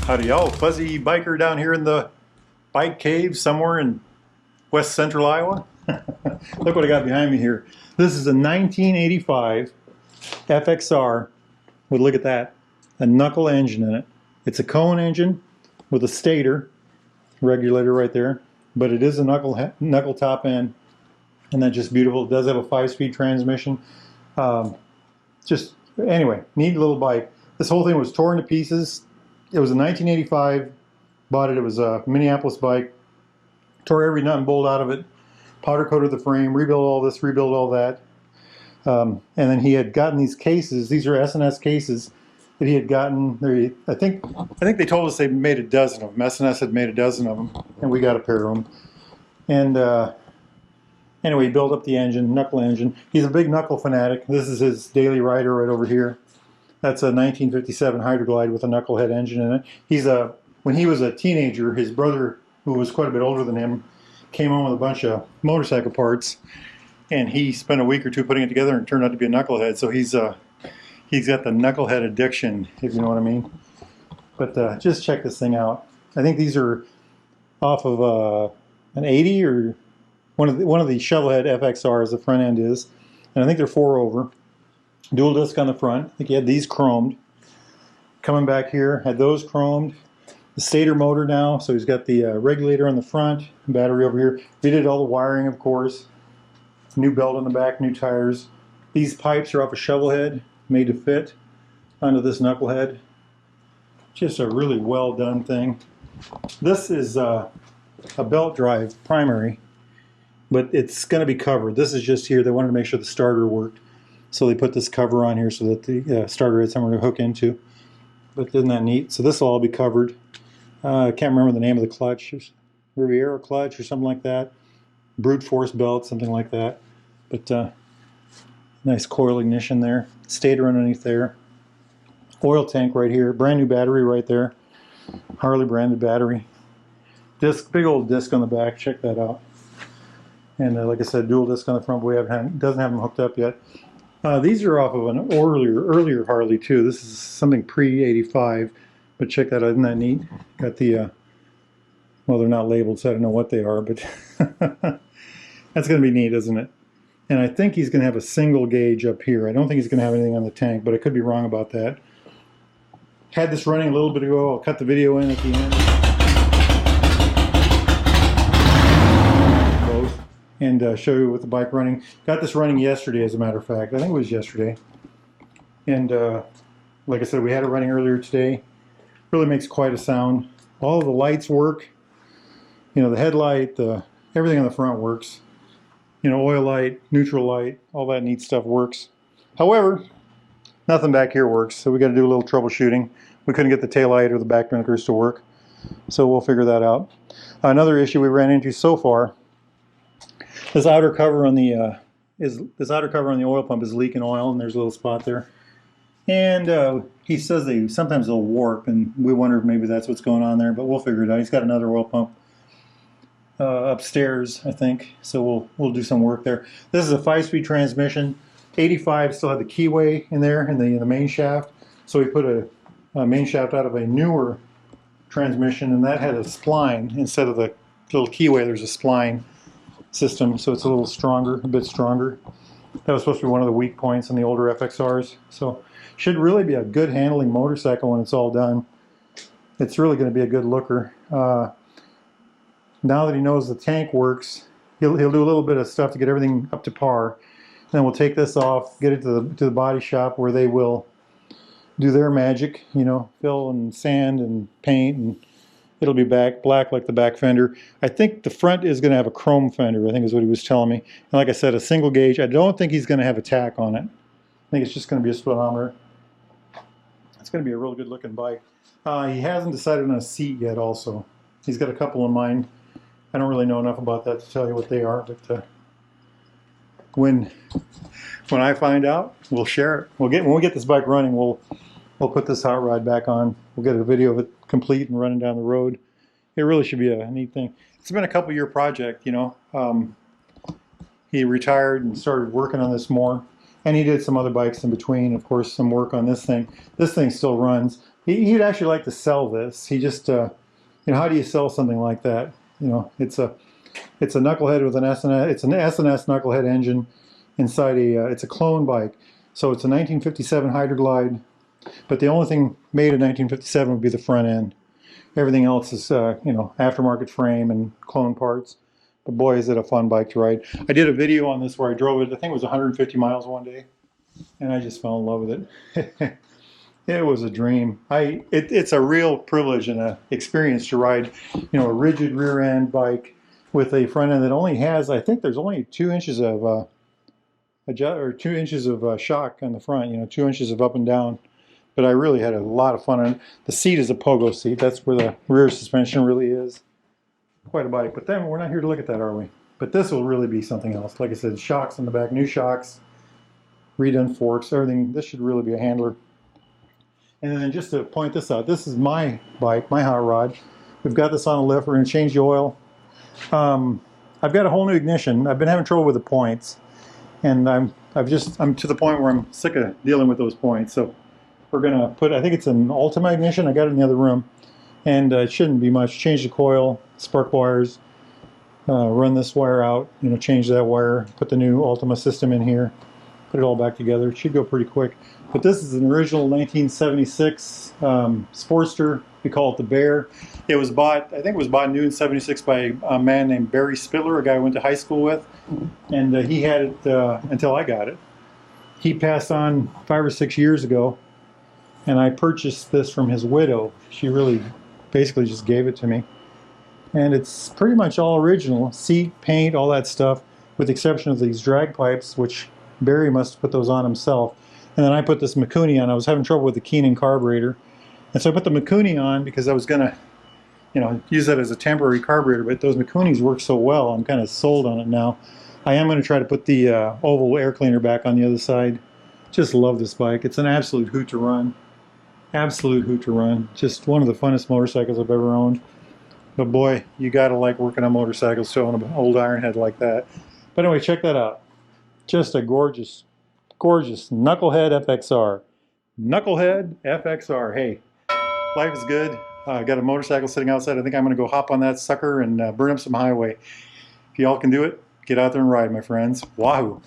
Howdy y'all, fuzzy biker down here in the bike cave somewhere in west central Iowa. Look what I got behind me here. This is a 1985 FXR with, look at that, a Knuckle engine in it. It's a cone engine with a stator regulator right there, but it is a knuckle top end, and that's just beautiful. It does have a 5-speed transmission. Just anyway, neat little bike. This whole thing was torn to pieces. It was a 1985, bought it, it was a Minneapolis bike, tore every nut and bolt out of it, powder coated the frame, rebuilt all this, rebuilt all that. And then he had gotten these cases, these are S&S cases that he had gotten. I think they told us they made a dozen of them. S&S had made a dozen of them, and we got a pair of them. And anyway, he built up the engine, Knuckle engine. He's a big Knuckle fanatic. This is his daily rider right over here. That's a 1957 Hydroglide with a Knucklehead engine in it. When he was a teenager, his brother, who was quite a bit older than him, came home with a bunch of motorcycle parts, and he spent a week or two putting it together, and it turned out to be a Knucklehead. So he's got the Knucklehead addiction, if you know what I mean. But just check this thing out. I think these are off of an 80 or one of the Shovelhead FXRs. The front end is, and I think they're 4-over. Dual disc on the front. I think he had these chromed. Coming back here, had those chromed. The stator motor now, so he's got the regulator on the front, battery over here. We did all the wiring, of course. New belt on the back, new tires. These pipes are off a Shovelhead, made to fit onto this Knucklehead. Just a really well done thing. This is a belt drive primary, but it's going to be covered. This is just here. They wanted to make sure the starter worked. So they put this cover on here so that the starter had somewhere to hook into. But isn't that neat? So this will all be covered. I can't remember the name of the clutch. Riviera clutch or something like that. Brute force belt, something like that. But nice coil ignition there. Stator underneath there. Oil tank right here. Brand new battery right there. Harley branded battery. Disc, big old disc on the back. Check that out. And like I said, dual disc on the front, but doesn't have them hooked up yet. These are off of an earlier Harley too. This is something pre-85, but check that out. Isn't that neat? Got the, well, they're not labeled, so I don't know what they are, but that's going to be neat, isn't it? And I think he's going to have a single gauge up here. I don't think he's going to have anything on the tank, but I could be wrong about that. Had this running a little bit ago. I'll cut the video in at the end. And show you with the bike running. Got this running yesterday, as a matter of fact. I think it was yesterday. And like I said, we had it running earlier today. Really makes quite a sound. All of the lights work. You know, the headlight, everything on the front works. You know, oil light, neutral light, all that neat stuff works. However, nothing back here works, so we got to do a little troubleshooting. We couldn't get the taillight or the back blinkers to work, so we'll figure that out. Another issue we ran into so far. This outer cover on the oil pump is leaking oil, and there's a little spot there. And he says sometimes they'll warp, and we wonder if maybe that's what's going on there. But we'll figure it out. He's got another oil pump upstairs, I think. So we'll do some work there. This is a 5-speed transmission. 85 still had the keyway in there in the main shaft. So we put a main shaft out of a newer transmission, and that had a spline instead of the little keyway. There's a spline system, so it's a little stronger, a bit stronger. That was supposed to be one of the weak points in the older FXRs. So should really be a good handling motorcycle when it's all done. It's really going to be a good looker. Now that he knows the tank works, he'll do a little bit of stuff to get everything up to par. Then we'll take this off, get it to the body shop where they will do their magic, you know, fill and sand and paint, and it'll be black like the back fender. I think the front is going to have a chrome fender, I think is what he was telling me. And like I said, a single gauge. I don't think he's going to have a tack on it. I think it's just going to be a speedometer. It's going to be a real good looking bike. He hasn't decided on a seat yet also. He's got a couple in mind. I don't really know enough about that to tell you what they are, but when I find out, we'll share it. When we get this bike running, we'll put this hot rod back on. We'll get a video of it complete and running down the road. It really should be a neat thing. It's been a couple-year project, you know. He retired and started working on this more. And he did some other bikes in between, of course, some work on this thing. This thing still runs. He'd actually like to sell this. He just, you know, how do you sell something like that? You know, it's a Knucklehead with an S&S. It's an S&S Knucklehead engine inside it's a clone bike. So it's a 1957 Hydroglide, but the only thing made in 1957 would be the front end. Everything else is, you know, aftermarket frame and clone parts. But boy, is it a fun bike to ride. I did a video on this where I drove it. I think it was 150 miles one day, and I just fell in love with it. It was a dream. It's a real privilege and an experience to ride, you know, a rigid rear end bike with a front end that only has, I think there's only 2 inches of 2 inches of shock on the front. You know, 2 inches of up and down. But I really had a lot of fun on it. The seat is a pogo seat. That's where the rear suspension really is. Quite a bike. But then we're not here to look at that, are we? But this will really be something else. Like I said, shocks in the back, new shocks, redone forks, everything. This should really be a handler. And then just to point this out, this is my bike, my hot rod. We've got this on a lift. We're going to change the oil. I've got a whole new ignition. I've been having trouble with the points, and I'm to the point where I'm sick of dealing with those points. So we're going to put, I think it's an Ultima ignition. I got it in the other room, and it shouldn't be much. Change the coil, spark wires, run this wire out, you know, change that wire, put the new Ultima system in here, put it all back together. It should go pretty quick. But this is an original 1976 Sportster. We call it the Bear. It was bought, I think it was bought new in 76 by a man named Barry Spiller, a guy I went to high school with. And he had it until I got it. He passed on 5 or 6 years ago, and I purchased this from his widow. She really basically just gave it to me. And it's pretty much all original. Seat, paint, all that stuff, with the exception of these drag pipes, which Barry must have put those on himself. And then I put this Mikuni on. I was having trouble with the Keenan carburetor. And so I put the Mikuni on because I was going to, you know, use that as a temporary carburetor. But those Mikunis work so well, I'm kind of sold on it now. I am going to try to put the oval air cleaner back on the other side. Just love this bike. It's an absolute hoot to run. Absolute hoot to run. Just one of the funnest motorcycles I've ever owned. But boy, you got to like working on motorcycles to own an old Ironhead like that. But anyway, check that out. Just a gorgeous, gorgeous Knucklehead FXR. Knucklehead FXR. Hey, life is good. I got a motorcycle sitting outside. I think I'm going to go hop on that sucker and burn up some highway. If y'all can do it, get out there and ride, my friends. Wahoo!